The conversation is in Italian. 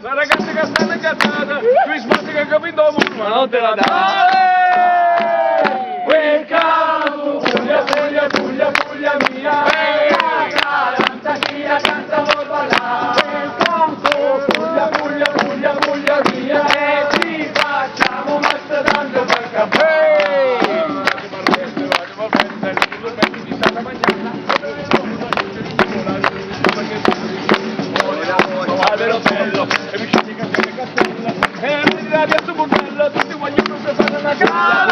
La ragazza che sta incazzata, tu sbatti che ha capito ma non te la dà. Welcome, Puglia, Puglia, Puglia, Puglia mia. Canta chia, canta morbalà. Welcome, Puglia, Puglia, Puglia, Puglia mia. E ci facciamo mastodonte per caffè. Bello, e mi scegli che sei cappella, e mi dà via su bordello, tutti vogliono che fanno una casa.